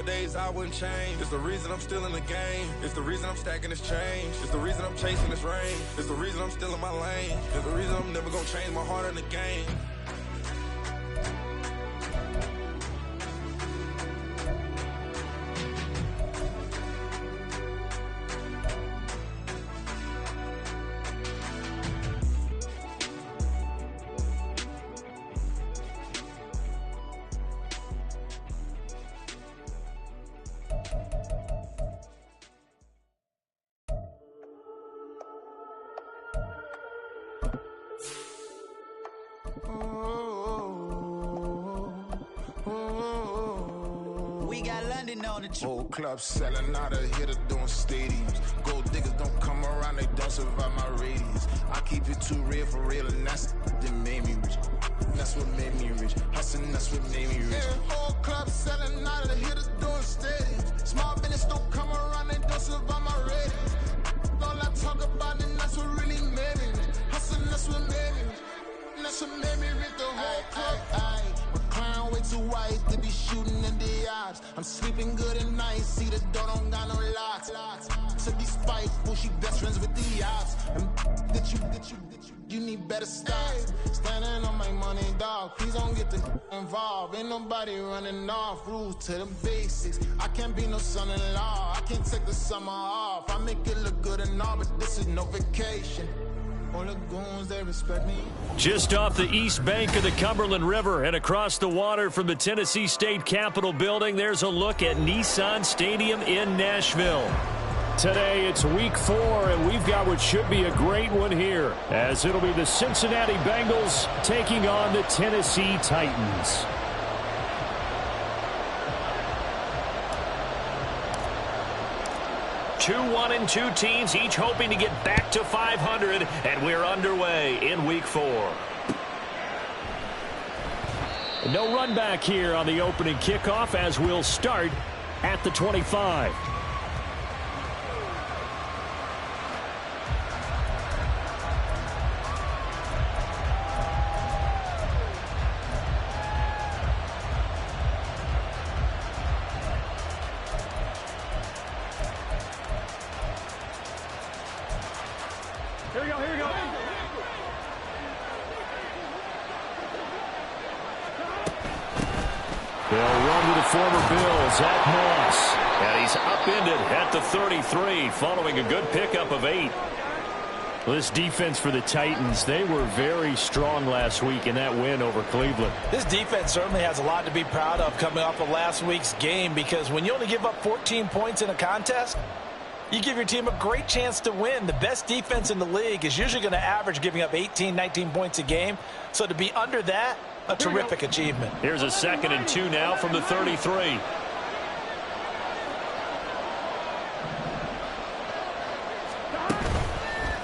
Days I wouldn't change. It's the reason I'm still in the game. It's the reason I'm stacking this change. It's the reason I'm chasing this rain. It's the reason I'm still in my lane. It's the reason I'm never gonna change my heart in the game. We got London on the whole club selling out of hitter doing stadiums. Gold diggers don't come around, they don't survive my radius. I keep it too real for real, and that's that made me rich. That's what made me rich. Hustling, that's what made me rich. Yeah, whole club selling out of the hitters doing stadiums. Small business don't come around, they don't survive my radius. All I talk about, and that's what really made me rich. Hustling, that's what made me rich. That's what made me rich. The whole club. Clown way too white to be shooting in the odds. I'm sleeping good at night, see the door don't got no locks. To be spiteful, she best friends with the odds. And you need better stocks. Standing on my money, dog. Please don't get involved. Ain't nobody running off. Rules to the basics. I can't be no son-in-law. I can't take the summer off. I make it look good and all, but this is no vacation. All the goons, they respect me. Just off the east bank of the Cumberland River and across the water from the Tennessee State Capitol building, there's a look at Nissan Stadium in Nashville. Today it's week 4, and we've got what should be a great one here, as it'll be the Cincinnati Bengals taking on the Tennessee Titans. Two 1-2 teams, each hoping to get back to 500, and we're underway in week 4. No run back here on the opening kickoff, as we'll start at the 25. Here we go, here we go. They'll run to the former Bill, Zach Moss. And he's upended at the 33, following a good pickup of 8. Well, this defense for the Titans, they were very strong last week in that win over Cleveland. This defense certainly has a lot to be proud of coming off of last week's game, because when you only give up 14 points in a contest, you give your team a great chance to win. The best defense in the league is usually going to average giving up 18, 19 points a game. So to be under that, a terrific achievement. Here's a 2nd and 2 now from the 33.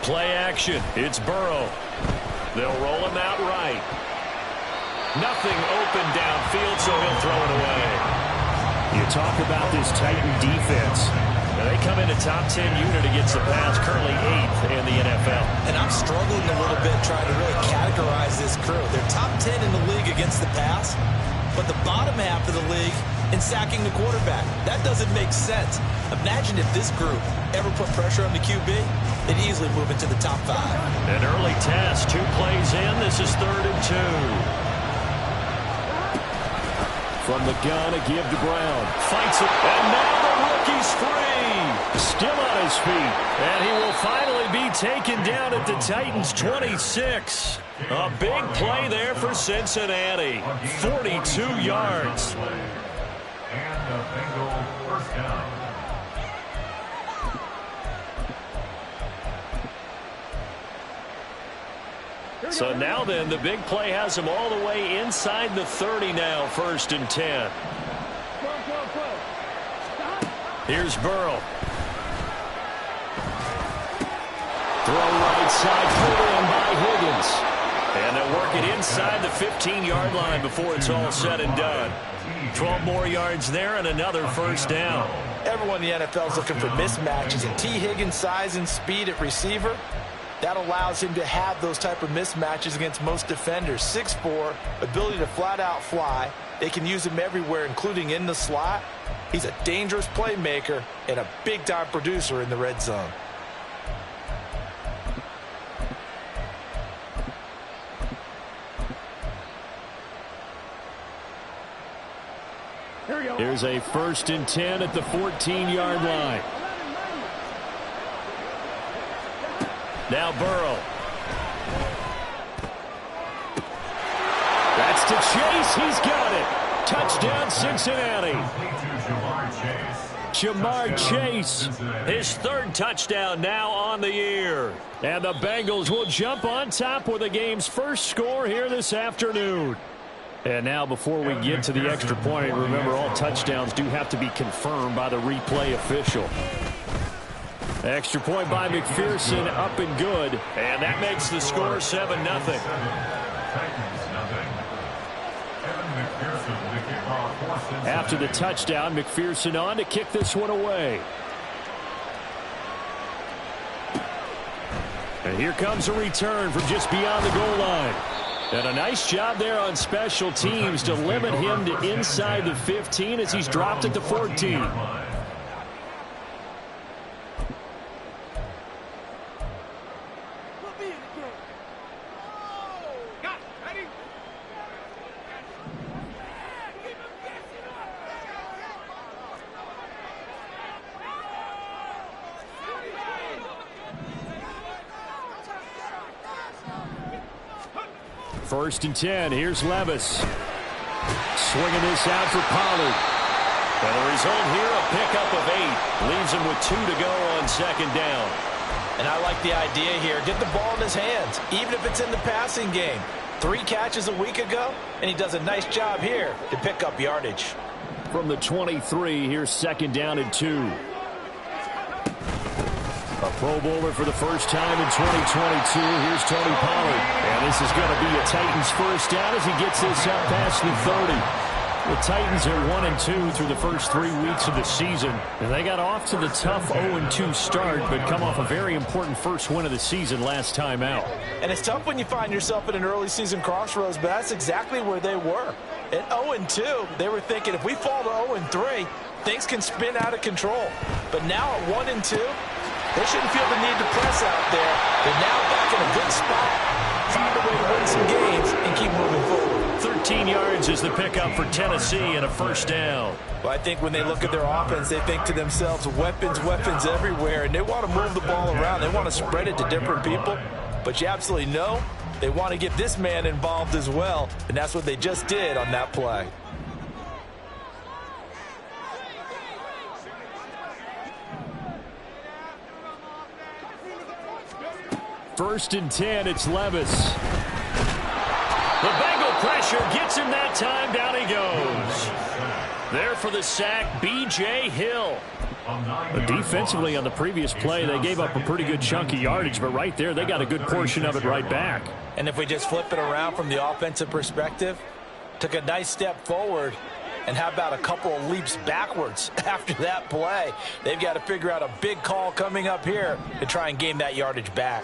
Play action. It's Burrow. They'll roll him out right. Nothing open downfield, so he'll throw it away. You talk about this Titan defense. Now they come in a top 10 unit against the pass, currently 8th in the NFL. And I'm struggling a little bit trying to really categorize this crew. They're top 10 in the league against the pass, but the bottom half of the league in sacking the quarterback. That doesn't make sense. Imagine if this group ever put pressure on the QB, they'd easily move into the top 5. An early test, 2 plays in. This is 3rd and 2. From the gun, a give to Brown. Fights it, and now the rookie's free. Still on his feet, and he will finally be taken down at the Titans' 26. A big play there for Cincinnati. 42 yards. And the Bengals first down. So now then, the big play has him all the way inside the 30 now, 1st and 10. Here's Burrow. Throw right side, put in by Higgins. And they'll work it inside the 15-yard line before it's all said and done. 12 more yards there and another 1st down. Everyone in the NFL is looking for mismatches, and T. Higgins' size and speed at receiver, that allows him to have those type of mismatches against most defenders. 6'4", ability to flat-out fly. They can use him everywhere, including in the slot. He's a dangerous playmaker and a big-time producer in the red zone. Here's a 1st and 10 at the 14-yard line. Now Burrow. That's to Chase. He's got it. Touchdown, Cincinnati. Jamar Chase, his 3rd touchdown now on the year. And the Bengals will jump on top with the game's first score here this afternoon. And now before we get to the extra point, remember all touchdowns do have to be confirmed by the replay official. Extra point by McPherson, up and good. And that makes the score 7-0. After the touchdown, McPherson on to kick this one away. And here comes a return from just beyond the goal line. And a nice job there on special teams to limit him to inside the 15 as he's dropped at the 14. First and 10. Here's Levis. Swinging this out for Pollard. And the result here, a pickup of 8. Leaves him with 2 to go on 2nd down. And I like the idea here. Get the ball in his hands, even if it's in the passing game. 3 catches a week ago, and he does a nice job here to pick up yardage. From the 23, here's 2nd down and 2. A Pro Bowler for the first time in 2022. Here's Tony Pollard. And this is going to be a Titans first down as he gets this up past the 30. The Titans are 1-2 through the first 3 weeks of the season. And they got off to the tough 0-2 start, but come off a very important first win of the season last time out. And it's tough when you find yourself at an early season crossroads, but that's exactly where they were. At 0-2, they were thinking if we fall to 0-3, things can spin out of control. But now at 1-2, they shouldn't feel the need to press out there. They're now back in a good spot. Find a way to win some games and keep moving forward. 13 yards is the pickup for Tennessee and a first down. Well, I think when they look at their offense, they think to themselves, weapons, weapons everywhere, and they want to move the ball around. They want to spread it to different people. But you absolutely know they want to get this man involved as well, and that's what they just did on that play. First and 10, it's Levis. The Bengal pressure gets him that time. Down he goes. There for the sack, B.J. Hill. But defensively on the previous play, they gave up a pretty good chunk of yardage, but right there, they got a good portion of it right back. And if we just flip it around from the offensive perspective, took a nice step forward, and how about a couple of leaps backwards after that play? They've got to figure out a big call coming up here to try and gain that yardage back.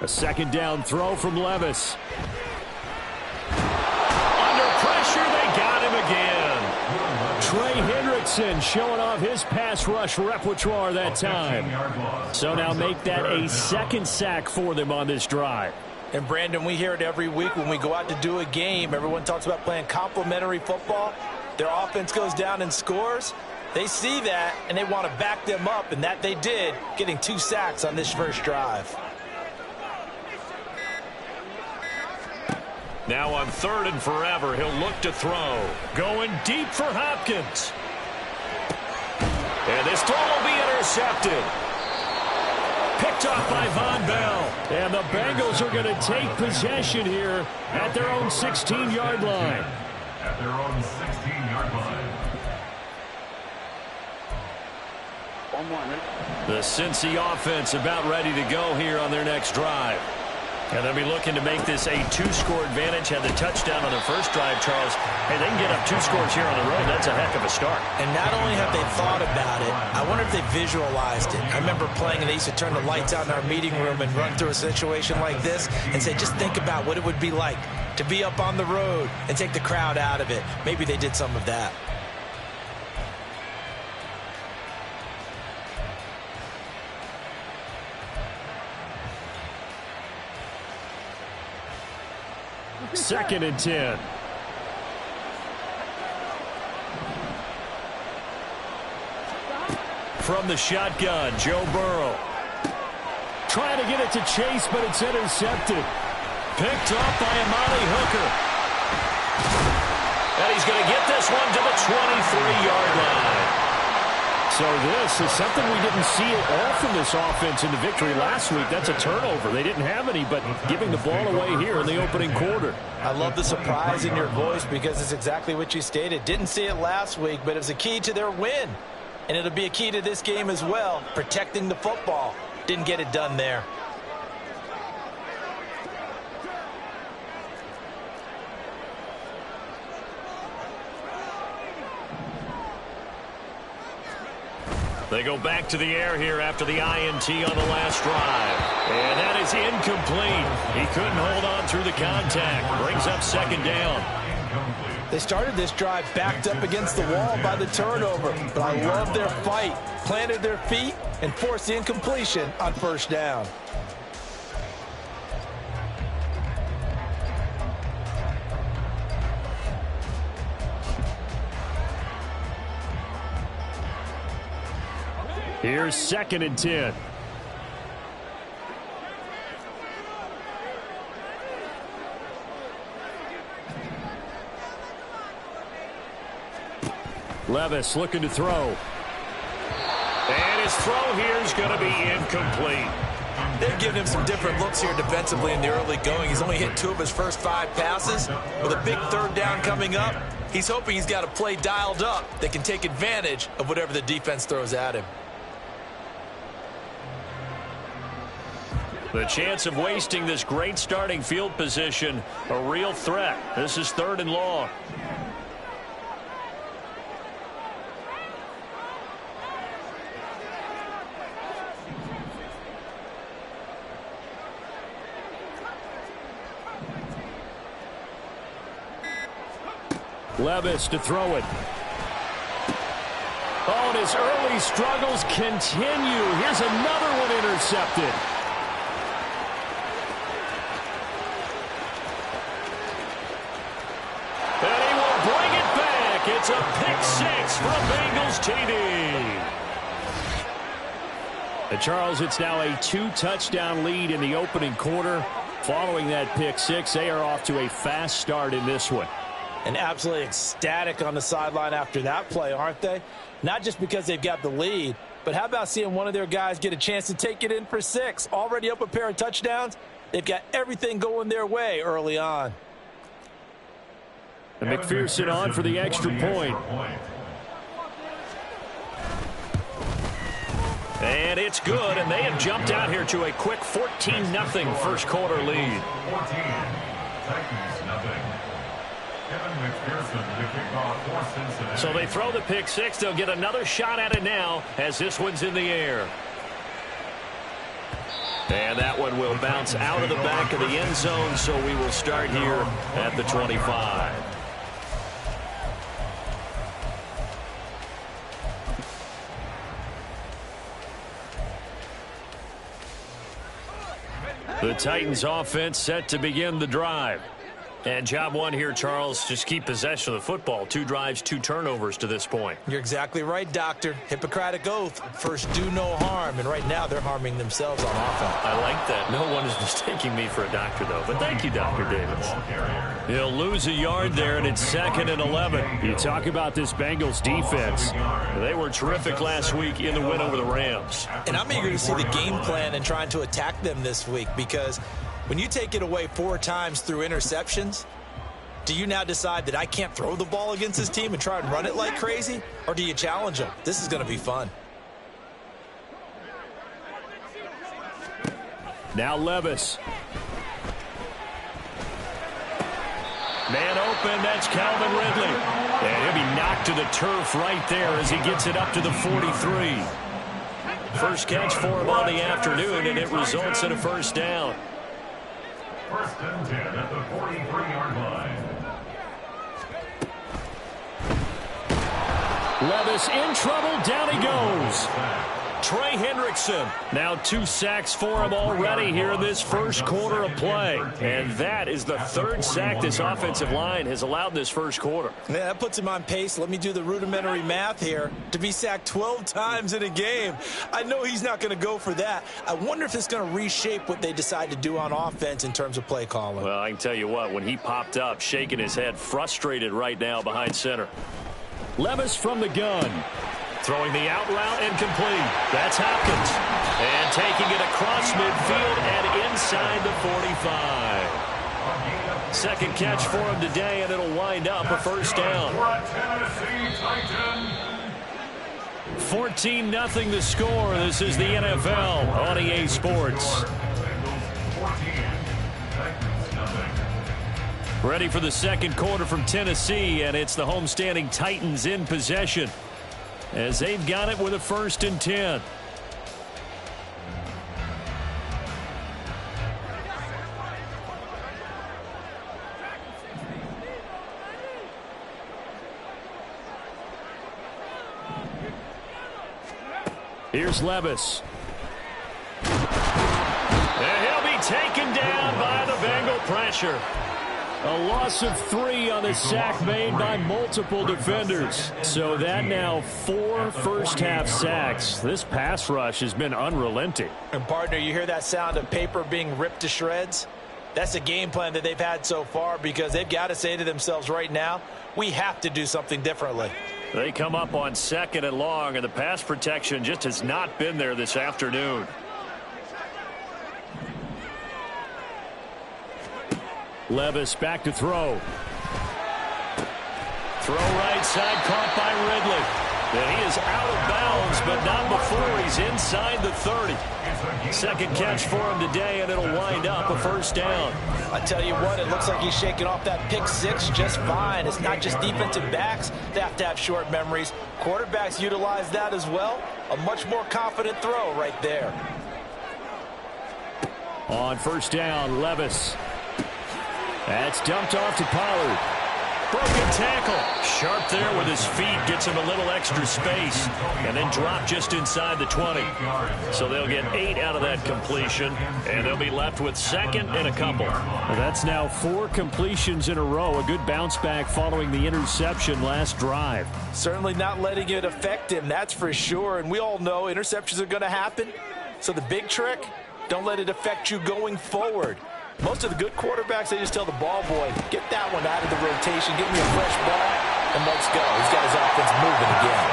A 2nd down throw from Levis. Under pressure, they got him again. Trey Hendrickson showing off his pass rush repertoire that time. So now make that a 2nd sack for them on this drive. And Brandon, we hear it every week when we go out to do a game. Everyone talks about playing complementary football. Their offense goes down and scores. They see that, and they want to back them up, and that they did, getting 2 sacks on this first drive. Now on 3rd and forever, he'll look to throw. Going deep for Hopkins. And this throw will be intercepted. Picked off by Von Bell. And the Bengals are going to take possession here at their own 16-yard line. At their own 16-yard line. The Cincy offense about ready to go here on their next drive. And they'll be looking to make this a 2-score advantage. Had the touchdown on the first drive, Charles. Hey, they can get up 2 scores here on the road. That's a heck of a start. And not only have they thought about it, I wonder if they visualized it. I remember playing, and they used to turn the lights out in our meeting room and run through a situation like this and say, just think about what it would be like to be up on the road and take the crowd out of it. Maybe they did some of that. 2nd and 10. From the shotgun, Joe Burrow. Trying to get it to Chase, but it's intercepted. Picked off by Amani Hooker. And he's going to get this one to the 23-yard line. So this is something we didn't see at all from this offense in the victory last week. That's a turnover. They didn't have any, but giving the ball away here in the opening quarter. I love the surprise in your voice because it's exactly what you stated. Didn't see it last week, but it was a key to their win. And it'll be a key to this game as well, protecting the football. Didn't get it done there. They go back to the air here after the INT on the last drive. And that is incomplete. He couldn't hold on through the contact. Brings up 2nd down. They started this drive backed up against the wall by the turnover. But I love their fight. Planted their feet and forced the incompletion on 1st down. Here's 2nd and 10. Levis looking to throw. And his throw here is going to be incomplete. They've given him some different looks here defensively in the early going. He's only hit 2 of his first 5 passes. With a big 3rd down coming up, he's hoping he's got a play dialed up that can take advantage of whatever the defense throws at him. The chance of wasting this great starting field position, a real threat. This is 3rd and long. Levis to throw it. Oh, and his early struggles continue. Here's another one intercepted. And he will bring it back. It's a pick 6 for a Bengals TD. And Charles, it's now a 2-touchdown lead in the opening quarter. Following that pick 6, they are off to a fast start in this one. And absolutely ecstatic on the sideline after that play, aren't they? Not just because they've got the lead, but how about seeing one of their guys get a chance to take it in for 6? Already up a pair of touchdowns. They've got everything going their way early on. And McPherson on for the extra point. And it's good, and they have jumped out here to a quick 14-0 first quarter lead. 14, Titans nothing. So they throw the pick 6. They'll get another shot at it now as this one's in the air. And that one will bounce out of the back of the end zone, so we will start here at the 25. The Titans offense set to begin the drive. And job one here, Charles, just keep possession of the football. 2 drives, 2 turnovers to this point. You're exactly right, Doctor. Hippocratic oath. First, do no harm. And right now, they're harming themselves on offense. I like that. No one is mistaking me for a doctor, though. But thank you, Dr. Davis. He'll lose a yard there, and it's 2nd and 11. You talk about this Bengals defense. They were terrific last week in the win over the Rams. And I'm eager to see the game plan and trying to attack them this week because when you take it away 4 times through interceptions, do you now decide that I can't throw the ball against this team and try and run it like crazy? Or do you challenge them? This is going to be fun. Now Levis. Man open, that's Calvin Ridley. And he'll be knocked to the turf right there as he gets it up to the 43. First catch for him on the afternoon, and it results in a first down. 1st and 10 at the 43-yard line. Levis in trouble. Down he goes. Trey Hendrickson. Now 2 sacks for him already here in this first quarter of play. And that is the 3rd sack this offensive line has allowed this first quarter. Yeah, that puts him on pace. Let me do the rudimentary math here. To be sacked 12 times in a game. I know he's not going to go for that. I wonder if it's going to reshape what they decide to do on offense in terms of play calling. Well, I can tell you what, when he popped up, shaking his head, frustrated right now behind center. Levis from the gun. Throwing the out route and complete. That's Hopkins. And taking it across midfield and inside the 45. Second catch for him today, and it'll wind up a first down. 14-0 the score. This is the NFL on EA Sports. Ready for the second quarter from Tennessee, and it's the homestanding Titans in possession as they've got it with a 1st and 10. Here's Levis. And he'll be taken down by the Bengal pressure. A loss of 3 on the sack made by multiple defenders. So that now 4 first-half sacks. This pass rush has been unrelenting. And, partner, you hear that sound of paper being ripped to shreds? That's a game plan that they've had so far because they've got to say to themselves right now, we have to do something differently. They come up on 2nd and long, and the pass protection just has not been there this afternoon. Levis back to throw. Throw right side, caught by Ridley. And he is out of bounds, but not before he's inside the 30. Second catch for him today, and it'll wind up a first down. I tell you what, it looks like he's shaking off that pick 6 just fine. It's not just defensive backs that have to have short memories. Quarterbacks utilize that as well. A much more confident throw right there. On first down, Levis. That's dumped off to Pollard. Broken tackle. Sharp there with his feet. Gets him a little extra space. And then dropped just inside the 20. So they'll get 8 out of that completion. And they'll be left with 2nd and a couple. Well, that's now 4 completions in a row. A good bounce back following the interception last drive. Certainly not letting it affect him, that's for sure. And we all know interceptions are going to happen. So the big trick, don't let it affect you going forward. Most of the good quarterbacks, they just tell the ball boy, get that one out of the rotation, give me a fresh ball, and let's go. He's got his offense moving again.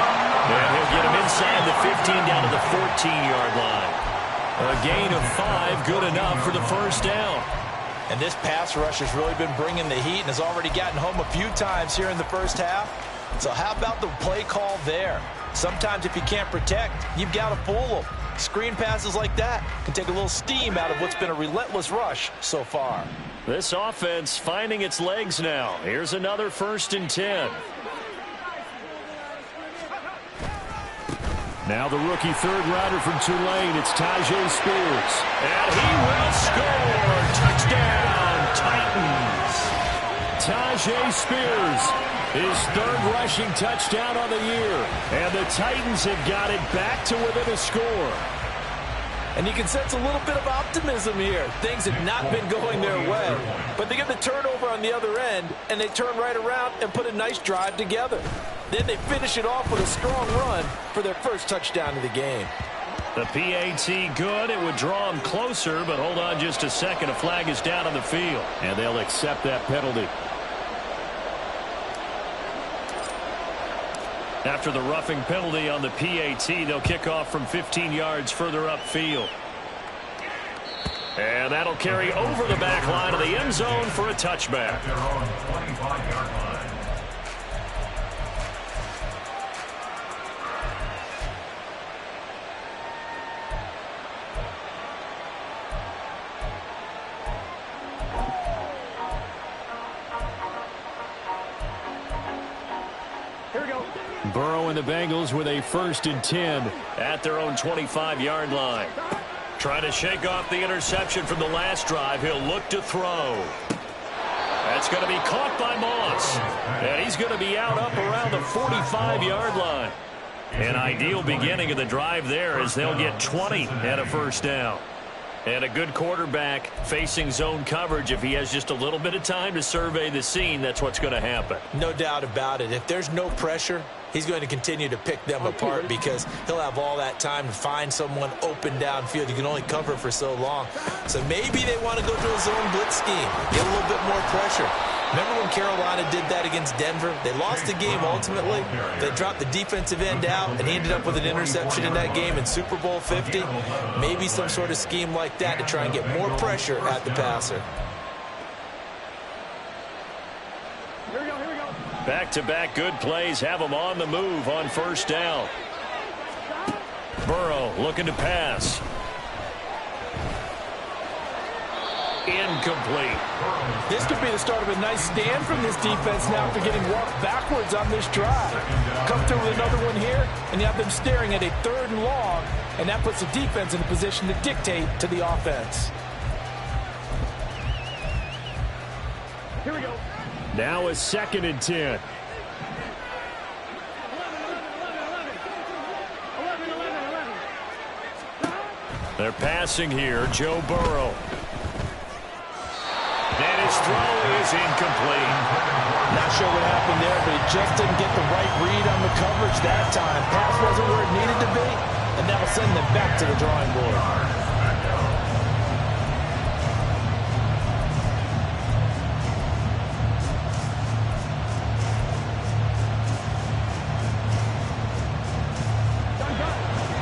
And he'll get him inside the 15 down to the 14-yard line. A gain of 5, good enough for the first down. And this pass rush has really been bringing the heat and has already gotten home a few times here in the first half. So how about the play call there? Sometimes if you can't protect, you've got to fool them. Screen passes like that can take a little steam out of what's been a relentless rush so far. This offense finding its legs now. Here's another 1st and 10. Now the rookie third-rounder from Tulane, it's Tajay Spears. And he will score! Touchdown, Titans! Tajay Spears, his 3rd rushing touchdown on the year. And the Titans have got it back to within a score. And you can sense a little bit of optimism here. Things have not been going their way. But they get the turnover on the other end, and they turn right around and put a nice drive together. Then they finish it off with a strong run for their first touchdown of the game. The PAT good. It would draw them closer, but hold on just a second. A flag is down on the field. And they'll accept that penalty. After the roughing penalty on the PAT, they'll kick off from 15 yards further upfield. And that'll carry over the back line of the end zone for a touchback. Burrow and the Bengals with a 1st and 10 at their own 25-yard line. Trying to shake off the interception from the last drive. He'll look to throw. That's going to be caught by Moss. And he's going to be out up around the 45-yard line. An ideal beginning of the drive there as they'll get 20 and a first down. And a good quarterback facing zone coverage. If he has just a little bit of time to survey the scene, that's what's going to happen. No doubt about it. If there's no pressure, he's going to continue to pick them apart because he'll have all that time to find someone open downfield. You can only cover for so long. So maybe they want to go to a zone blitz scheme, get a little bit more pressure. Remember when Carolina did that against Denver? They lost the game ultimately. They dropped the defensive end out, and he ended up with an interception in that game in Super Bowl 50. Maybe some sort of scheme like that to try and get more pressure at the passer. Back-to-back good plays have them on the move on first down. Burrow looking to pass. Incomplete. This could be the start of a nice stand from this defense now after getting walked backwards on this drive. Come through with another one here, and you have them staring at a 3rd and long, and that puts the defense in a position to dictate to the offense. Here we go. Now a 2nd and 10. They're passing here. Joe Burrow. And his throw is incomplete. Not sure what happened there, but he just didn't get the right read on the coverage that time. Pass wasn't where it needed to be, and that'll send them back to the drawing board.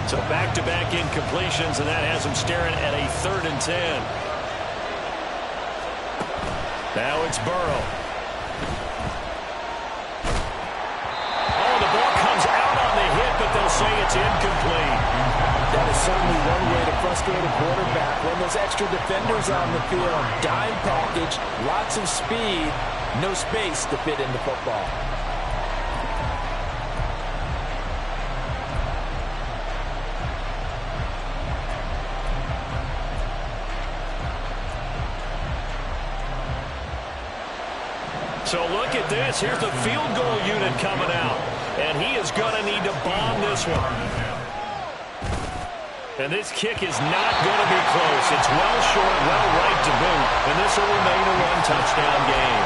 So back-to-back incompletions, and that has them staring at a 3rd and 10. Now it's Burrow. Oh, the ball comes out on the hit, but they'll say it's incomplete. That is certainly one way to frustrate a quarterback. When those extra defenders on the field, dime package, lots of speed, no space to fit in the football. So look at this. Here's the field goal unit coming out. And he is going to need to bomb this one. And this kick is not going to be close. It's well short, well right to boot. And this will remain a 1-touchdown game.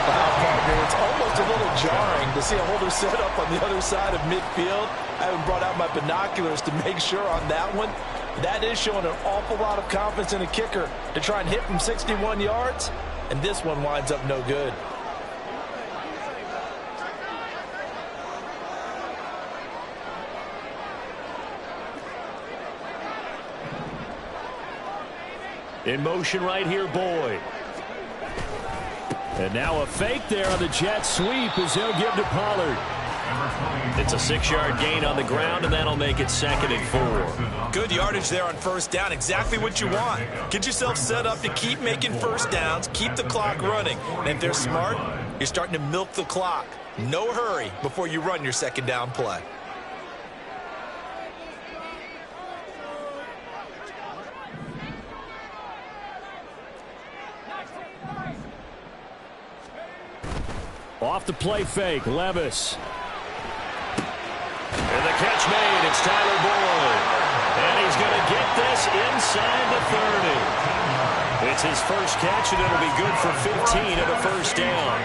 Wow, partner, it's almost a little jarring to see a holder set up on the other side of midfield. I haven't brought out my binoculars to make sure on that one. That is showing an awful lot of confidence in a kicker to try and hit from 61 yards. And this one winds up no good. In motion right here, Boyd. And now a fake there on the jet sweep as he'll give to Pollard. It's a 6-yard gain on the ground, and that'll make it 2nd and 4. Good yardage there on first down. Exactly what you want. Get yourself set up to keep making first downs, keep the clock running. And if they're smart, you're starting to milk the clock. No hurry before you run your 2nd down play. Off the play fake, Levis. And the catch made, it's Tyler Boyd. And he's going to get this inside the 30. It's his first catch, and it'll be good for 15 and a first down.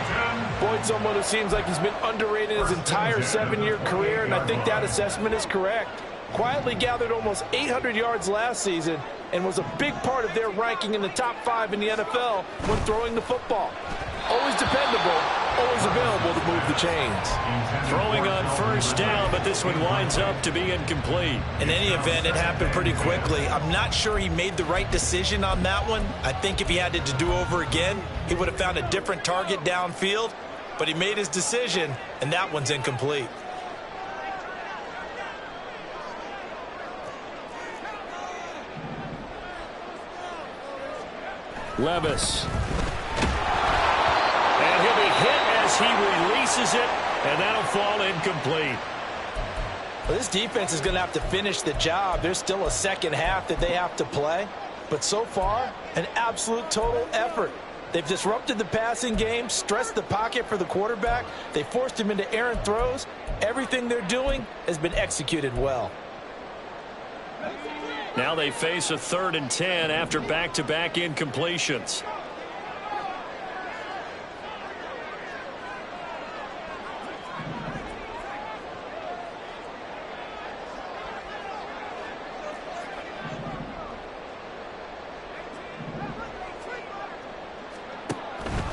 Boyd's someone who seems like he's been underrated his entire 7-year career, and I think that assessment is correct. Quietly gathered almost 800 yards last season and was a big part of their ranking in the top 5 in the NFL when throwing the football. Always dependable, always available to move the chains. Throwing on first down, but this one winds up to be incomplete. In any event, it happened pretty quickly. I'm not sure he made the right decision on that one. I think if he had to do over again, he would have found a different target downfield, but he made his decision, and that one's incomplete. Levis. And he'll be hit as he releases it, and that'll fall incomplete. Well, this defense is going to have to finish the job. There's still a second half that they have to play. But so far, an absolute total effort. They've disrupted the passing game, stressed the pocket for the quarterback. They forced him into errant throws, Everything they're doing has been executed well. Now they face a 3rd and 10 after back-to-back incompletions.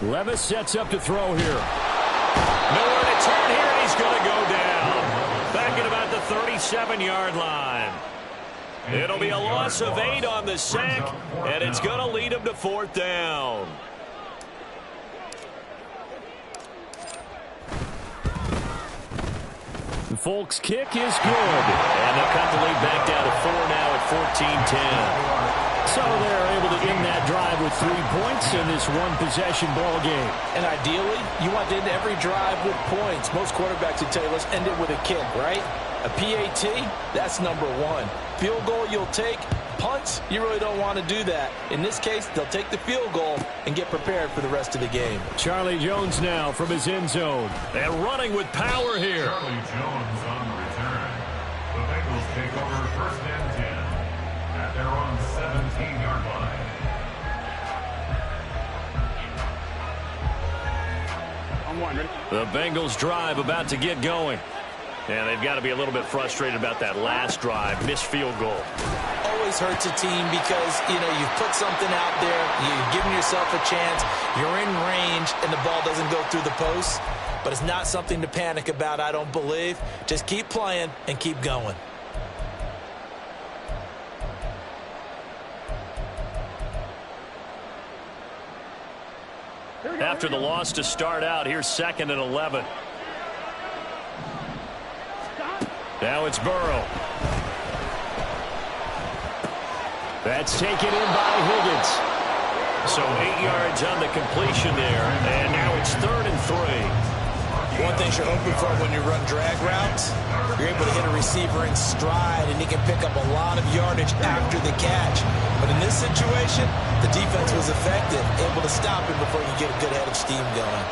Levis sets up to throw here. Nowhere to turn here, and he's going to go down. Back at about the 37-yard line. It'll be a loss of 8 on the sack, and it's going to lead him to 4th down. The Folks kick is good, and they'll cut the lead back down to 4 now at 14-10. So they're able to end that drive with 3 points in this one-possession ball game. And ideally, you want to end every drive with points. Most quarterbacks would tell you, let's end it with a kick, right? A PAT, that's number 1. Field goal you'll take. Punts, you really don't want to do that. In this case, they'll take the field goal and get prepared for the rest of the game. Charlie Jones now from his end zone. And running with power here. Charlie Jones on the return. The Bengals take over 1st and 10 at their own 17-yard line. The Bengals drive about to get going. And they've got to be a little bit frustrated about that last drive. Missed field goal. Always hurts a team because, you've put something out there. You've given yourself a chance. You're in range, and the ball doesn't go through the post. But it's not something to panic about, I don't believe. Just keep playing and keep going. After the loss to start out, here's 2nd and 11. Now it's Burrow. That's taken in by Higgins. So 8 yards on the completion there, and now it's 3rd and 3. One thing you're hoping for when you run drag routes, you're able to hit a receiver in stride, and he can pick up a lot of yardage after the catch. But in this situation, the defense was effective, able to stop him before you get a good head of steam going.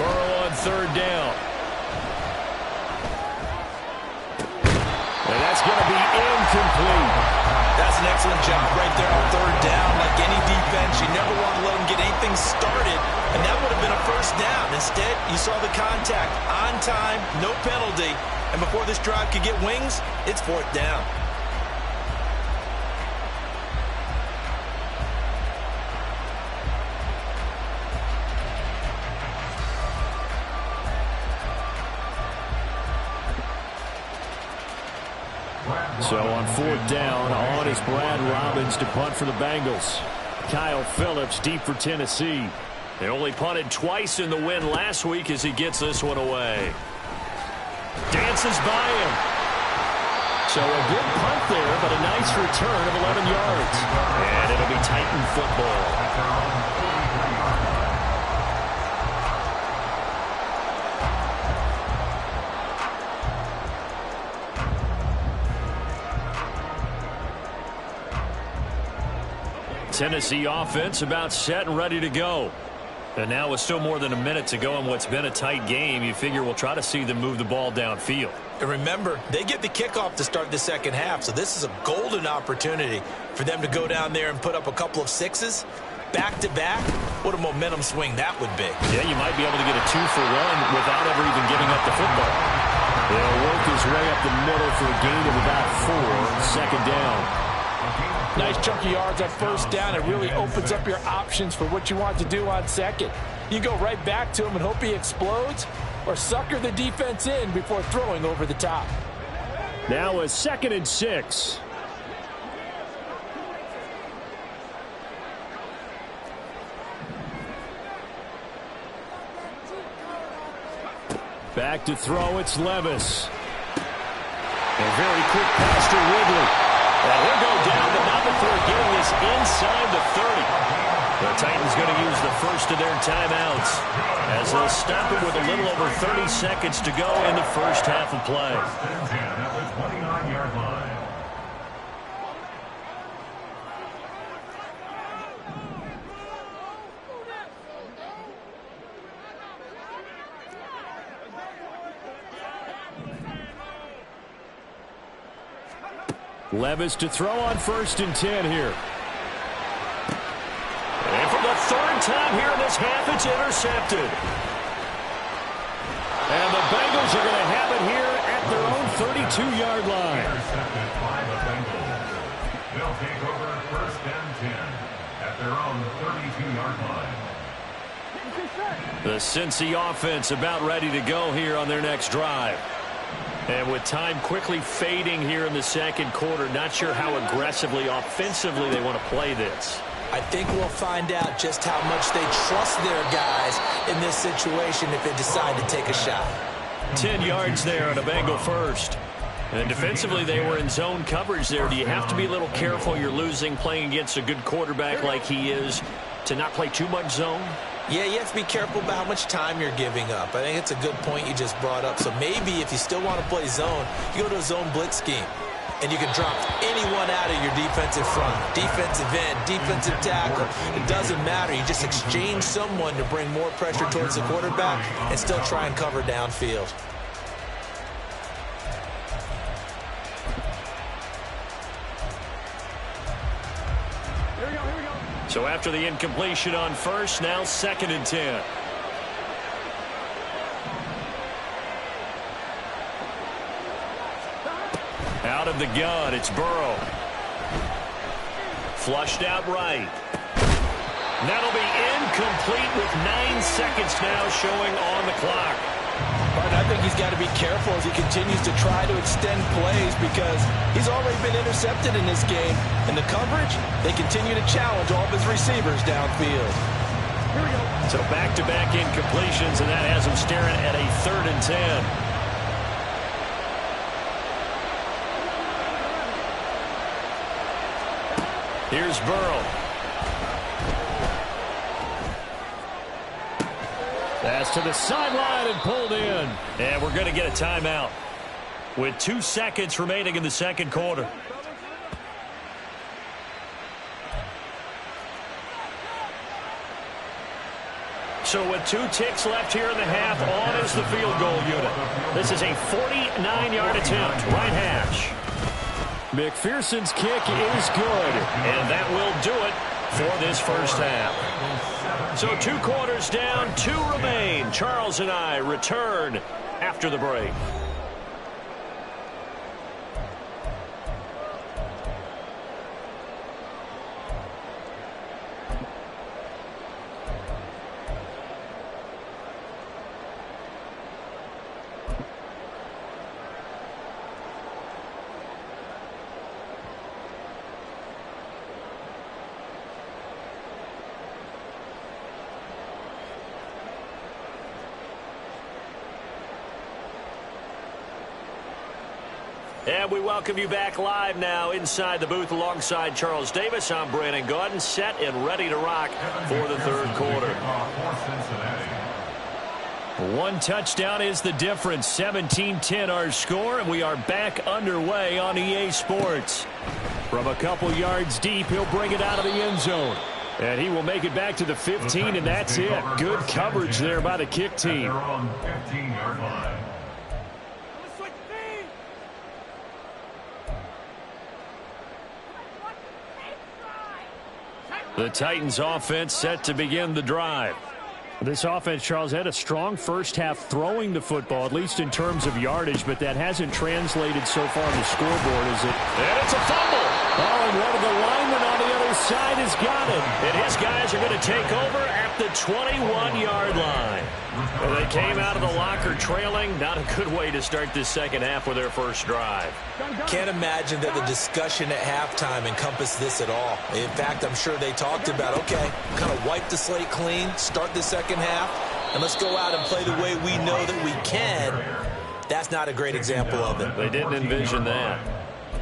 Burrow on 3rd down. And that's going to be incomplete. That's an excellent job right there on 3rd down. Like any defense, you never want to let them get anything started, and that would have been a 1st down. Instead, you saw the contact on time, no penalty, and before this drive could get wings, it's 4th down. So on 4th down, on is Brad Robbins to punt for the Bengals. Kyle Phillips deep for Tennessee. They only punted twice in the win last week as he gets this one away. Dances by him. So a good punt there, but a nice return of 11 yards. And it'll be Titan football. Tennessee offense about set and ready to go. And now with still more than a minute to go in what's been a tight game, you figure we'll try to see them move the ball downfield. And remember, they get the kickoff to start the second half, so this is a golden opportunity for them to go down there and put up a couple of 6s. Back-to-back, what a momentum swing that would be. Yeah, you might be able to get a 2-for-1 without ever even giving up the football. They'll work his way up the middle for a gain of about 4, 2nd down. Nice chunky yards on 1st down. It really opens up your options for what you want to do on 2nd. You go right back to him and hope he explodes, or sucker the defense in before throwing over the top. Now a 2nd and 6. Back to throw, it's Levis. A very quick pass to Ridley. Well, he'll go down, but not before getting this inside the 30. The Titans going to use the first of their timeouts as they'll stop it with a little over 30 seconds to go in the first half of play. 1st and 10 at the 29-yard line. Levis to throw on 1st and 10 here. And for the 3rd time here in this half, it's intercepted. And the Bengals are going to have it here at their own 32-yard line. Intercepted by the Bengals. They'll take over 1st and 10 at their own 32-yard line. The Cincy offense about ready to go here on their next drive. And with time quickly fading here in the 2nd quarter, not sure how aggressively, offensively they want to play this. I think we'll find out just how much they trust their guys in this situation if they decide to take a shot. 10 yards there on a Bengal first. And defensively, they were in zone coverage there. Do you have to be a little careful? You're losing playing against a good quarterback like he is to not play too much zone? Yeah, you have to be careful about how much time you're giving up. I think it's a good point you just brought up. So maybe if you still want to play zone, you go to a zone blitz scheme. And you can drop anyone out of your defensive front. Defensive end, defensive tackle. It doesn't matter. You just exchange someone to bring more pressure towards the quarterback and still try and cover downfield. So after the incompletion on 1st, now 2nd and 10. Out of the gun, it's Burrow. Flushed out right. That'll be incomplete with 9 seconds now showing on the clock. Martin, I think he's got to be careful as he continues to try to extend plays because he's already been intercepted in this game. And the coverage, they continue to challenge all of his receivers downfield. So back-to-back incompletions, and that has him staring at a 3rd and 10. Here's Burrow. Pass to the sideline and pulled in. And we're going to get a timeout with 2 seconds remaining in the 2nd quarter. So with 2 ticks left here in the half, on is the field goal unit. This is a 49-yard attempt, right hash. McPherson's kick is good, and that will do it for this 1st half. So 2 quarters down, 2 remain. Charles and I return after the break. And we welcome you back live now inside the booth alongside Charles Davis. I'm Brandon Gaudin, set and ready to rock for the 3rd quarter. 1 touchdown is the difference. 17-10 our score, and we are back underway on EA Sports. From a couple yards deep, he'll bring it out of the end zone. And he will make it back to the 15, and that's it. Good coverage there by the kick team. The Titans offense set to begin the drive. This offense, Charles, had a strong 1st half throwing the football, at least in terms of yardage, but that hasn't translated so far on the scoreboard, is it? And it's a fumble. Oh, and one of the linemen on the other side has got it. And his guys are going to take over at the 21-yard line. Well, they came out of the locker trailing. Not a good way to start this 2nd half with their 1st drive. Can't imagine that the discussion at halftime encompassed this at all. In fact, I'm sure they talked about, okay, kind of wipe the slate clean, start the 2nd half, and let's go out and play the way we know that we can. That's not a great example of it. They didn't envision that.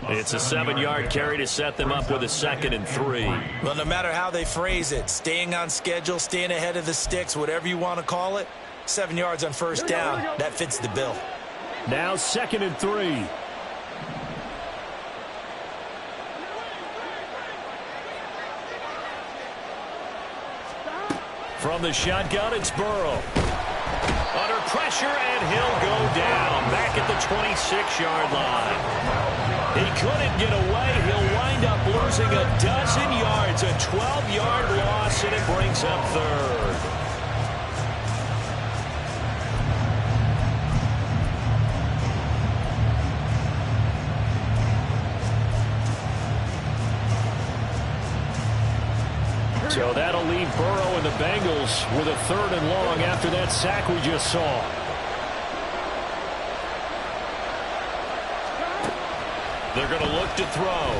It's a 7-yard carry to set them up with a 2nd and 3. Well, no matter how they phrase it, staying on schedule, staying ahead of the sticks, whatever you want to call it, 7 yards on 1st down, that fits the bill. Now 2nd and 3. From the shotgun, it's Burrow. Under pressure, and he'll go down. Back back at the 26-yard line. He couldn't get away. He'll wind up losing a dozen yards, a 12-yard loss, and it brings up third. So that'll leave Burrow and the Bengals with a 3rd and long after that sack we just saw. They're going to look to throw.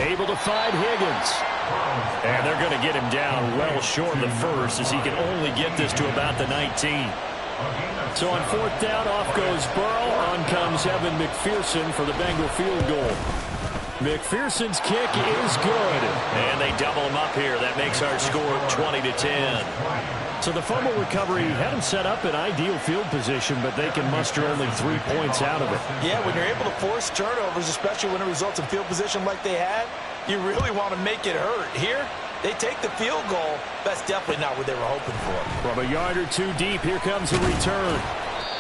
Able to find Higgins. And they're going to get him down well short of the first as he can only get this to about the 19. So on 4th down, off goes Burrow. On comes Evan McPherson for the Bengal field goal. McPherson's kick is good. And they double him up here. That makes our score 20-10. So the fumble recovery had them set up in ideal field position, but they can muster only 3 points out of it. Yeah, when you're able to force turnovers, especially when it results in field position like they had, you really want to make it hurt. Here, they take the field goal. That's definitely not what they were hoping for. From a yard or two deep, here comes a return.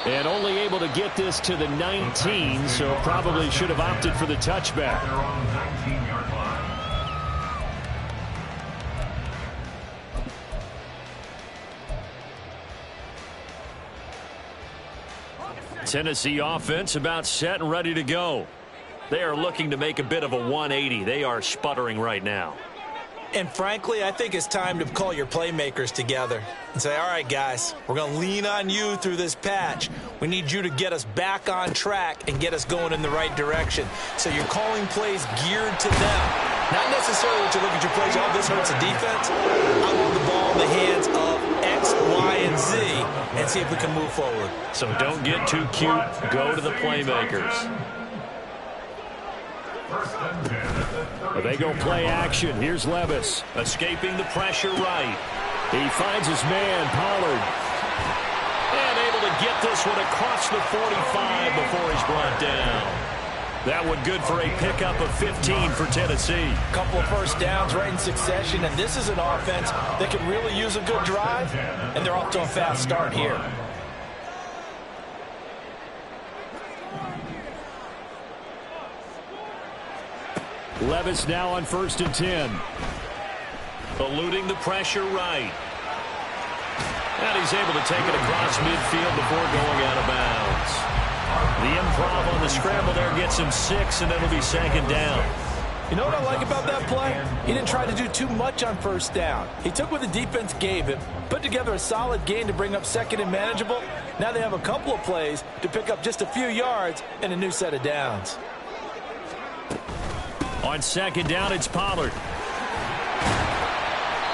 And only able to get this to the 19, so probably should have opted for the touchback. They're on the 19-yard line. Tennessee offense about set and ready to go. They are looking to make a bit of a 180. They are sputtering right now. And frankly, I think it's time to call your playmakers together and say, all right, guys, we're going to lean on you through this patch. We need you to get us back on track and get us going in the right direction. So you're calling plays geared to them. Not necessarily that you look at your plays, oh, this hurts the defense. I want the ball in the hands of X, Y, and Z and see if we can move forward. So don't get too cute. Go to the playmakers. They go play action. Here's Levis. Escaping the pressure right. He finds his man, Pollard. And able to get this one across the 45 before he's brought down. That one good for a pickup of 15 for Tennessee. Couple of first downs right in succession, and this is an offense that can really use a good drive, and they're off to a fast start here. Levis now on 1st and 10. Eluding the pressure right. And he's able to take it across midfield before going out of bounds. The improv on the scramble there gets him 6, and it'll be 2nd down. You know what I like about that play? He didn't try to do too much on 1st down. He took what the defense gave him, put together a solid gain to bring up 2nd and manageable. Now they have a couple of plays to pick up just a few yards and a new set of downs. On 2nd down, it's Pollard.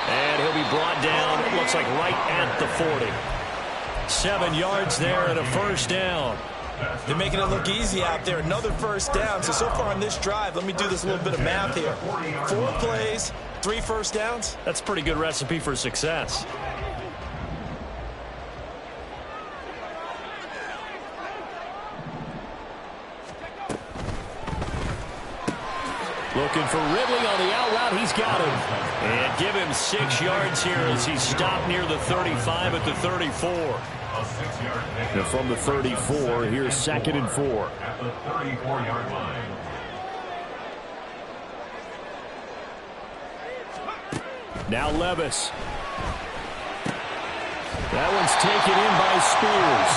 And he'll be brought down, looks like right at the 40. 7 yards there and a 1st down. They're making it look easy out there. Another 1st down. So far on this drive, let me do this little bit of math here. 4 plays, 3 1st downs. That's a pretty good recipe for success. Looking for Ridley on the out route. He's got him. And give him 6 yards here as he stopped near the 35 at the 34. And from the 34, here's 2nd and 4. At the 34-yard line. Now Levis. That one's taken in by Spears.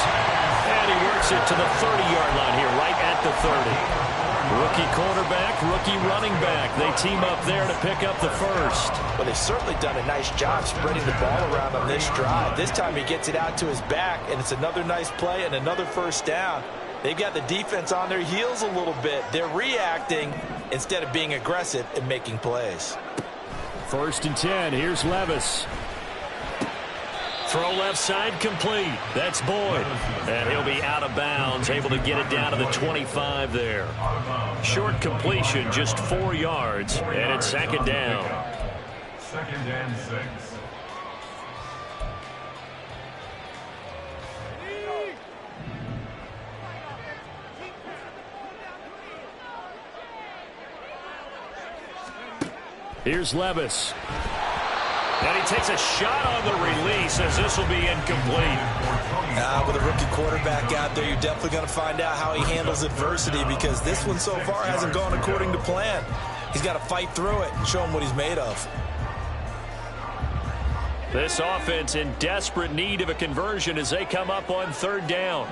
And he works it to the 30-yard line here, right at the 30. Rookie quarterback, rookie running back. They team up there to pick up the 1st. Well, they've certainly done a nice job spreading the ball around on this drive. This time he gets it out to his back, and it's another nice play and another 1st down. They've got the defense on their heels a little bit. They're reacting instead of being aggressive and making plays. 1st and 10. Here's Levis. Throw left side complete. That's Boyd. And he'll be out of bounds, able to get it down to the 25 there. Short completion, just 4 yards, and it's 2nd down. 2nd and 6. Here's Levis. And he takes a shot on the release as this will be incomplete. With a rookie quarterback out there, you're definitely going to find out how he handles adversity, because this one so far hasn't gone according to plan. He's got to fight through it and show him what he's made of. This offense in desperate need of a conversion as they come up on third down.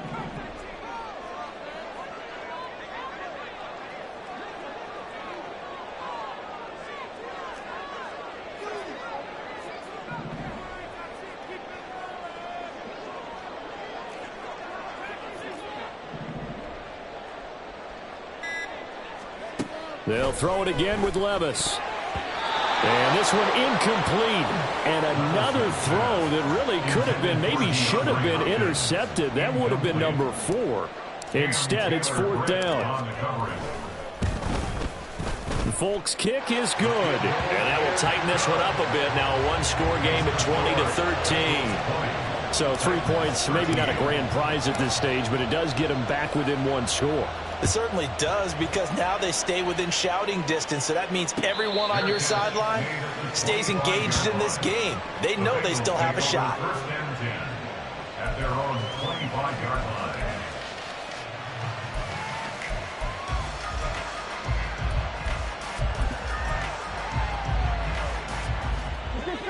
They'll throw it again with Levis. And this one incomplete. And another throw that really could have been, maybe should have been intercepted. That would have been number 4. Instead, it's fourth down. Folks' kick is good. And that will tighten this one up a bit. Now a one-score game at 20-13. So 3 points, maybe not a grand prize at this stage, but it does get them back within one score. It certainly does, because now they stay within shouting distance, so that means everyone on your sideline stays engaged in this game. They know they still have a shot. First and 10 at their own 25-yard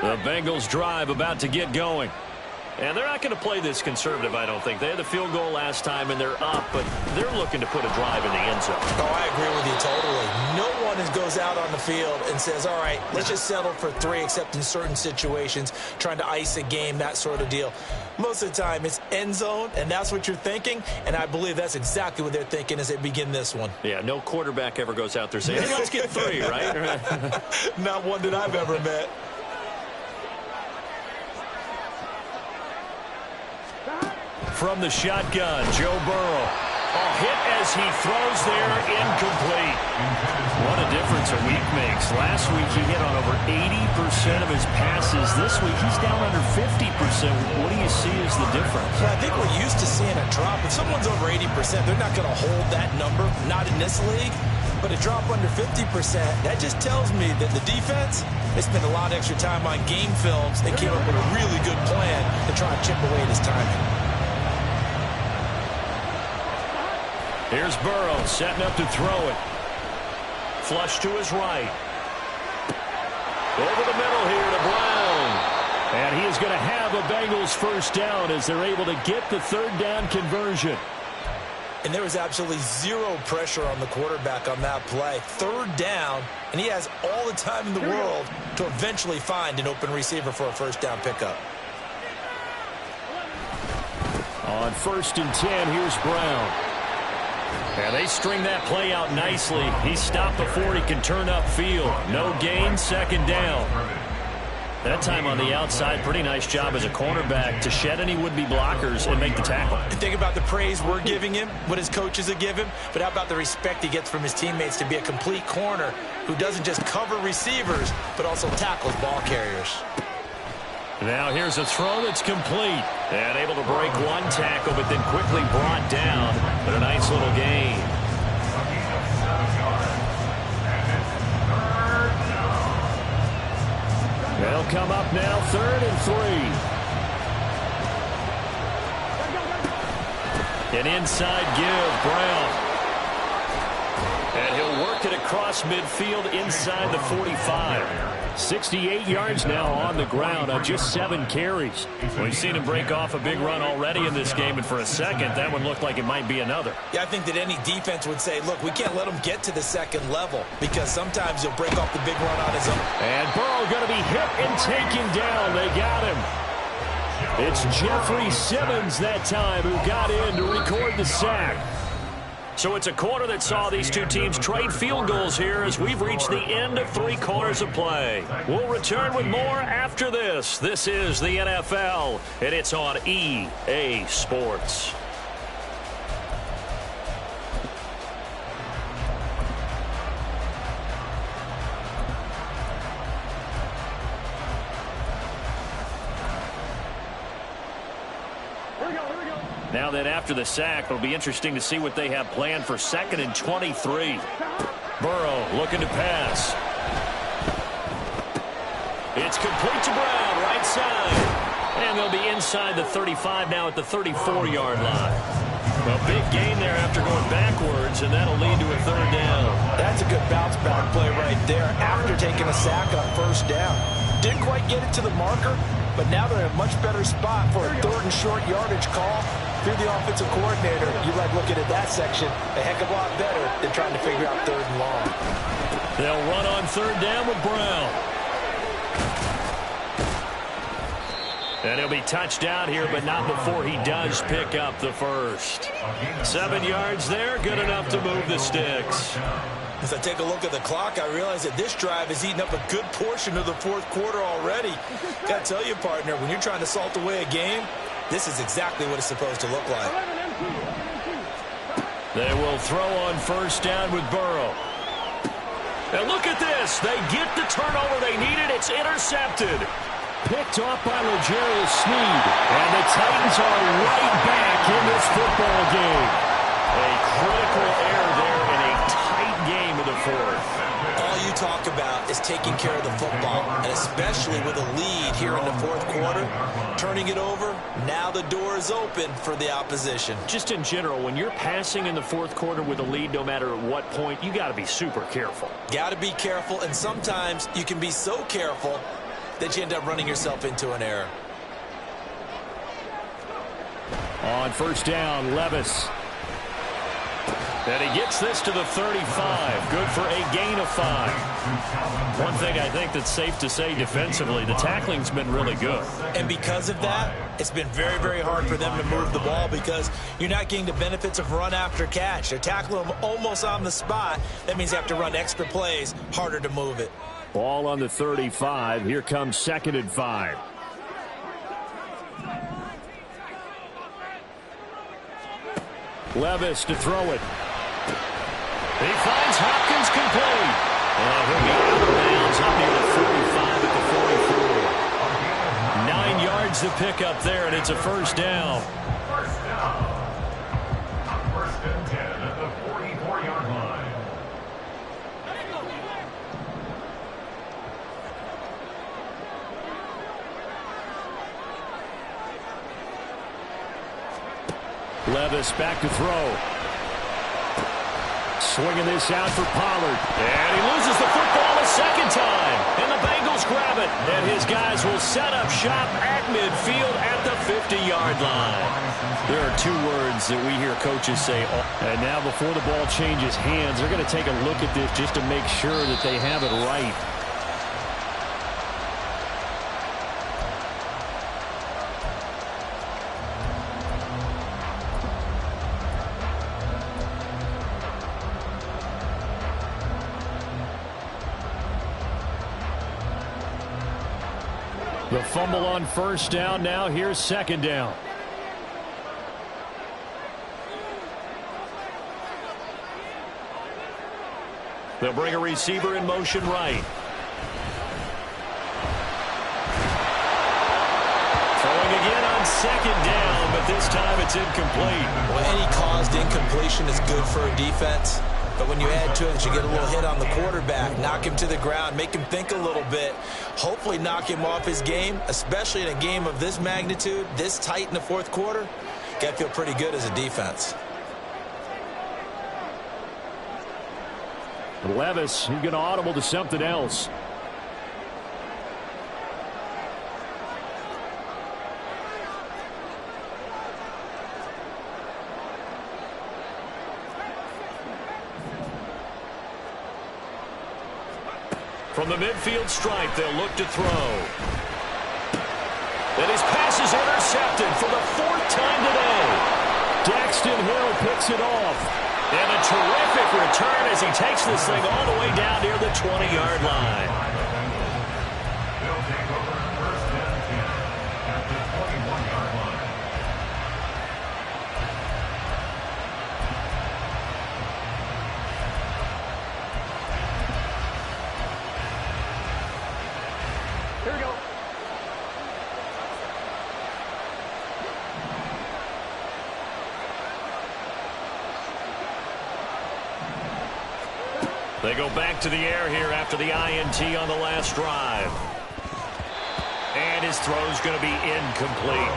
line. The Bengals drive about to get going. And they're not going to play this conservative, I don't think. They had the field goal last time, and they're up, but they're looking to put a drive in the end zone. Oh, I agree with you totally. No one goes out on the field and says, all right, let's just settle for 3, except in certain situations, trying to ice a game, that sort of deal. Most of the time, it's end zone, and that's what you're thinking, and I believe that's exactly what they're thinking as they begin this one. Yeah, no quarterback ever goes out there saying, hey, let's get 3, right? Not one that I've ever met. From the shotgun, Joe Burrow. A hit as he throws there, incomplete. What a difference a week makes. Last week he hit on over 80% of his passes. This week he's down under 50%. What do you see as the difference? I think we're used to seeing a drop. If someone's over 80%, they're not going to hold that number, not in this league. But a drop under 50%, that just tells me that the defense, they spent a lot of extra time on game films. They came up with a really good plan to try and chip away at his timing. Here's Burrow setting up to throw it. Flush to his right. Over the middle here to Brown. And he is going to have a Bengals first down as they're able to get the third down conversion. And there was absolutely zero pressure on the quarterback on that play. Third down, and he has all the time in the world to eventually find an open receiver for a first down pickup. On 1st and 10, here's Brown. And they string that play out nicely. He's stopped before he can turn upfield. No gain, second down. That time on the outside, pretty nice job as a cornerback to shed any would-be blockers and make the tackle. And think about the praise we're giving him, what his coaches have given him, but how about the respect he gets from his teammates to be a complete corner who doesn't just cover receivers, but also tackles ball carriers. Now here's a throw that's complete. And able to break one tackle, but then quickly brought down. But a nice little gain. They'll come up now, 3rd and 3. An inside give, Brown. And he'll work it across midfield inside the 45. 68 yards now on the ground on just 7 carries. We've seen him break off a big run already in this game, and for a second, that one looked like it might be another. Yeah, I think that any defense would say, look, we can't let him get to the second level, because sometimes he'll break off the big run on his own. And Burrow going to be hit and taken down. They got him. It's Jeffrey Simmons that time who got in to record the sack. So it's a quarter that saw these two teams trade field goals here as we've reached the end of 3 quarters of play. We'll return with more after this. This is the NFL, and it's on EA Sports. Now that after the sack, it'll be interesting to see what they have planned for 2nd and 23. Burrow looking to pass. It's complete to Brown, right side. And they'll be inside the 35 now at the 34-yard line. A big gain there after going backwards, and that'll lead to a third down. That's a good bounce-back play right there after taking a sack on first down. Didn't quite get it to the marker, but now they're in a much better spot for a third and short yardage call. If you're the offensive coordinator, you like looking at that section a heck of a lot better than trying to figure out third and long. They'll run on third down with Brown. And he'll be touched down here, but not before he does pick up the first. 7 yards there, good enough to move the sticks. As I take a look at the clock, I realize that this drive has eaten up a good portion of the fourth quarter already. Got to tell you, partner, when you're trying to salt away a game, this is exactly what it's supposed to look like. They will throw on first down with Burrow. And look at this. They get the turnover they needed. It's intercepted. Picked off by L'Jarius Sneed. And the Titans are right back in this football game. A critical error there in a tight game of the fourth. All you talk about is taking care of the football, and especially with a lead here in the fourth quarter, turning it over, now the door is open for the opposition. Just in general, when you're passing in the fourth quarter with a lead, no matter at what point, you got to be super careful. Got to be careful, and sometimes you can be so careful that you end up running yourself into an error. On first down, Levis. And he gets this to the 35. Good for a gain of 5. One thing I think that's safe to say defensively, the tackling's been really good. And because of that, it's been very, very hard for them to move the ball because you're not getting the benefits of run after catch. They're tackling them almost on the spot. That means you have to run extra plays, harder to move it. Ball on the 35. Here comes 2nd and 5. Levis to throw it. He finds Hopkins complete. And he'll be out of bounds up near the 45 at the 44. 9 yards to pick up there, and it's a first down. First down. First and 10 at the 44-yard line. Levis back to throw. Swinging this out for Pollard. And he loses the football a second time. And the Bengals grab it. And his guys will set up shop at midfield at the 50-yard line. There are 2 words that we hear coaches say. And now before the ball changes hands, they're going to take a look at this just to make sure that they have it right. The fumble on first down. Now here's second down. They'll bring a receiver in motion right. Throwing again on second down, but this time it's incomplete. Well, any caused incompletion is good for a defense. But when you add to it, you get a little hit on the quarterback, knock him to the ground, make him think a little bit, hopefully knock him off his game, especially in a game of this magnitude, this tight in the fourth quarter. Got to feel pretty good as a defense. Levis, he's going to audible to something else. From the midfield stripe, they'll look to throw. And his pass is intercepted for the 4th time today. Daxton Hill picks it off. And a terrific return as he takes this thing all the way down near the 20-yard line. They'll take over first and 10 at the 21-yard line. Here we go. They go back to the air here after the INT on the last drive. his throw's going to be incomplete.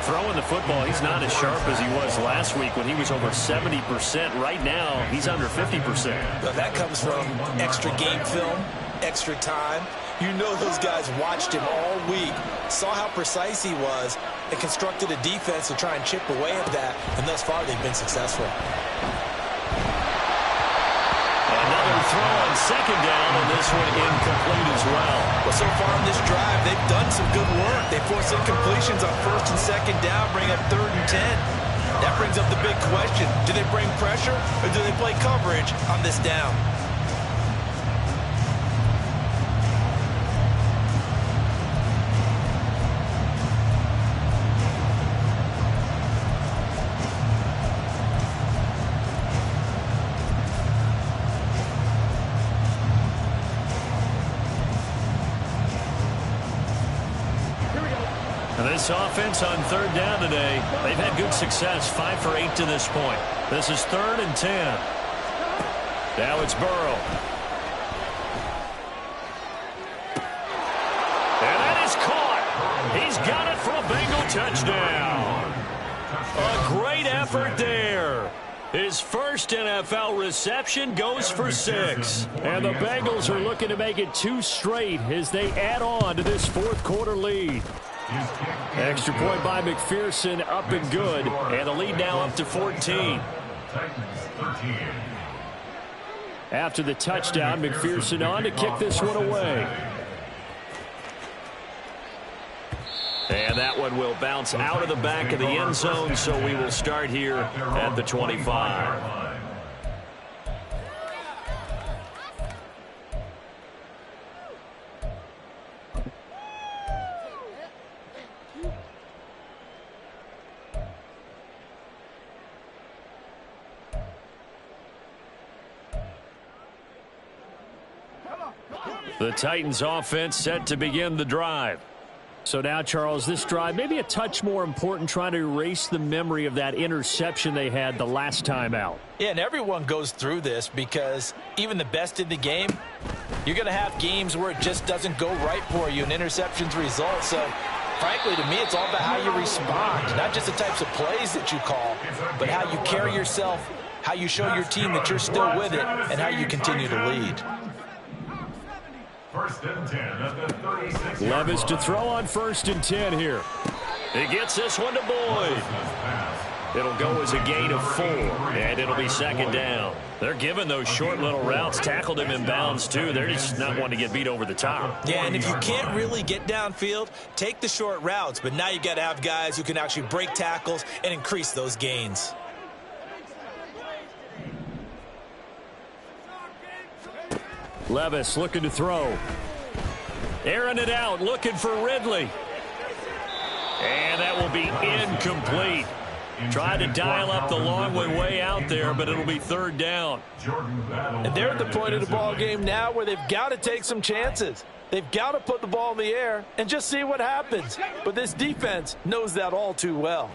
Throwing the football, he's not as sharp as he was last week when he was over 70%. Right now, he's under 50%. Now that comes from extra game film, extra time. You know those guys watched him all week, saw how precise he was, and constructed a defense to try and chip away at that, and thus far they've been successful. Another throw on second down, and this one incomplete as well. Well, so far on this drive, they've done some good work. They forced incompletions on first and second down, bring up 3rd and 10. That brings up the big question. Do they bring pressure, or do they play coverage on this down? This offense on 3rd down today, they've had good success, 5 for 8 to this point. This is 3rd and 10. Now it's Burrow. And that is caught. He's got it for a Bengal touchdown. A great effort there. His first NFL reception goes for 6. And the Bengals are looking to make it 2 straight as they add on to this 4th quarter lead. Extra point by McPherson, up and good. And the lead now up to 14. After the touchdown, McPherson on to kick this one away. And that one will bounce out of the back of the end zone, so we will start here at the 25. The Titans offense set to begin the drive. So now, Charles, this drive maybe a touch more important, trying to erase the memory of that interception they had the last time out. Yeah, and everyone goes through this because even the best in the game, you're going to have games where it just doesn't go right for you and interceptions result. So, frankly, to me, it's all about how you respond, not just the types of plays that you call, but how you carry yourself, how you show your team that you're still with it, and how you continue to lead. 1st and 10 at the 36. Levis to throw on 1st and 10 here. He gets this one to Boyd. It'll go as a gain of 4, and it'll be 2nd down. They're giving those short little routes. Tackled him in bounds, too. They're just not wanting to get beat over the top. Yeah, and if you can't really get downfield, take the short routes. But now you got to have guys who can actually break tackles and increase those gains. Levis looking to throw. Airing it out, looking for Ridley. And that will be incomplete. Tried to dial up the long way out there, but it'll be 3rd down. And they're at the point of the ball game now where they've got to take some chances. They've got to put the ball in the air and just see what happens. But this defense knows that all too well.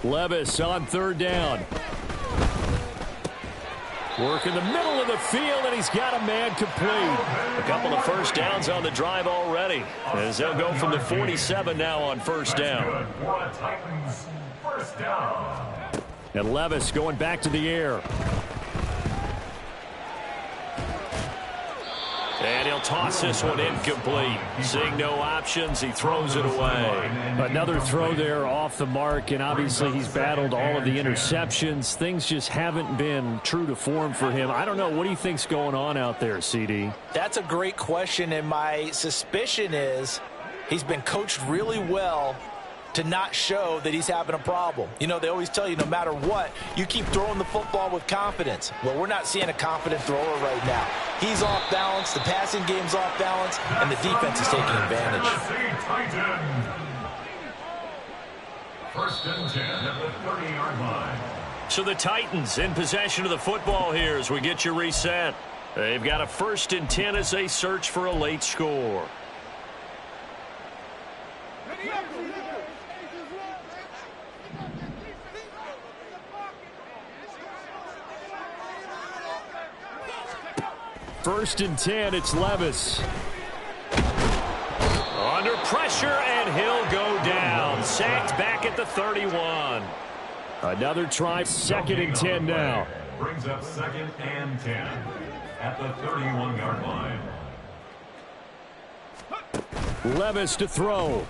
Levis on 3rd down. Work in the middle of the field, and he's got a man complete. A couple of 1st downs on the drive already, as they'll go from the 47 now on 1st down. And Levis going back to the air. And he'll toss this one incomplete. Seeing no options, he throws it away. Another throw there off the mark, and obviously he's battled all of the interceptions. Things just haven't been true to form for him. I don't know. What do you think's going on out there, CD? That's a great question, and my suspicion is he's been coached really well to not show that he's having a problem. You know, they always tell you no matter what, you keep throwing the football with confidence. Well, we're not seeing a confident thrower right now. He's off balance, the passing game's off balance, and the defense is taking advantage. 1st and 10 at the 30-yard line. So the Titans in possession of the football here as we get you reset. They've got a 1st and 10 as they search for a late score. First and 10, it's Levis. Under pressure, and he'll go down. Sacked back at the 31. Another try, 2nd and 10 now. Brings up 2nd and 10 at the 31-yard line. Levis to throw.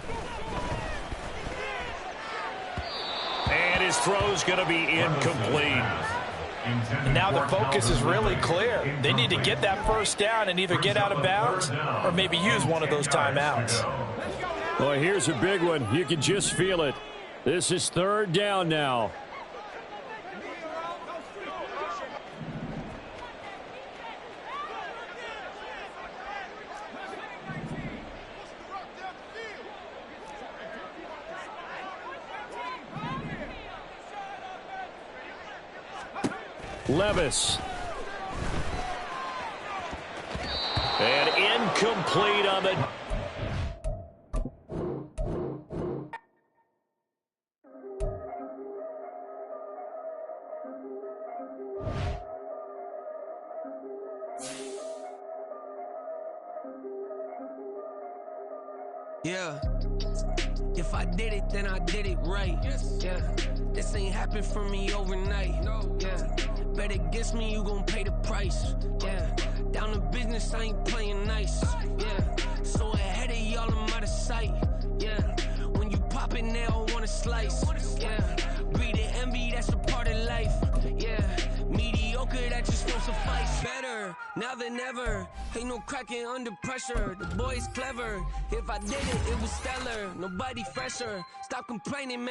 And his throw's going to be incomplete. And now the focus is really clear. They need to get that 1st down and either get out of bounds or maybe use one of those timeouts. Well, here's a big one. You can just feel it. This is 3rd down now. Levis. And incomplete on the... Yeah. If I did it, then I did it right. Yeah. This ain't happened for me overnight. Yeah. Bet against me, you gon' pay the price. Yeah. Down to business, I ain't playing nice. Yeah. So ahead of y'all, I'm out of sight. Yeah. When you pop it, they all wanna slice. Yeah. Greed and envy, that's a part of life. Yeah. Mediocre, that just won't suffice. Better now than ever. Ain't no cracking under pressure. The boy's clever. If I did it, it was stellar. Nobody fresher. Stop complaining, man.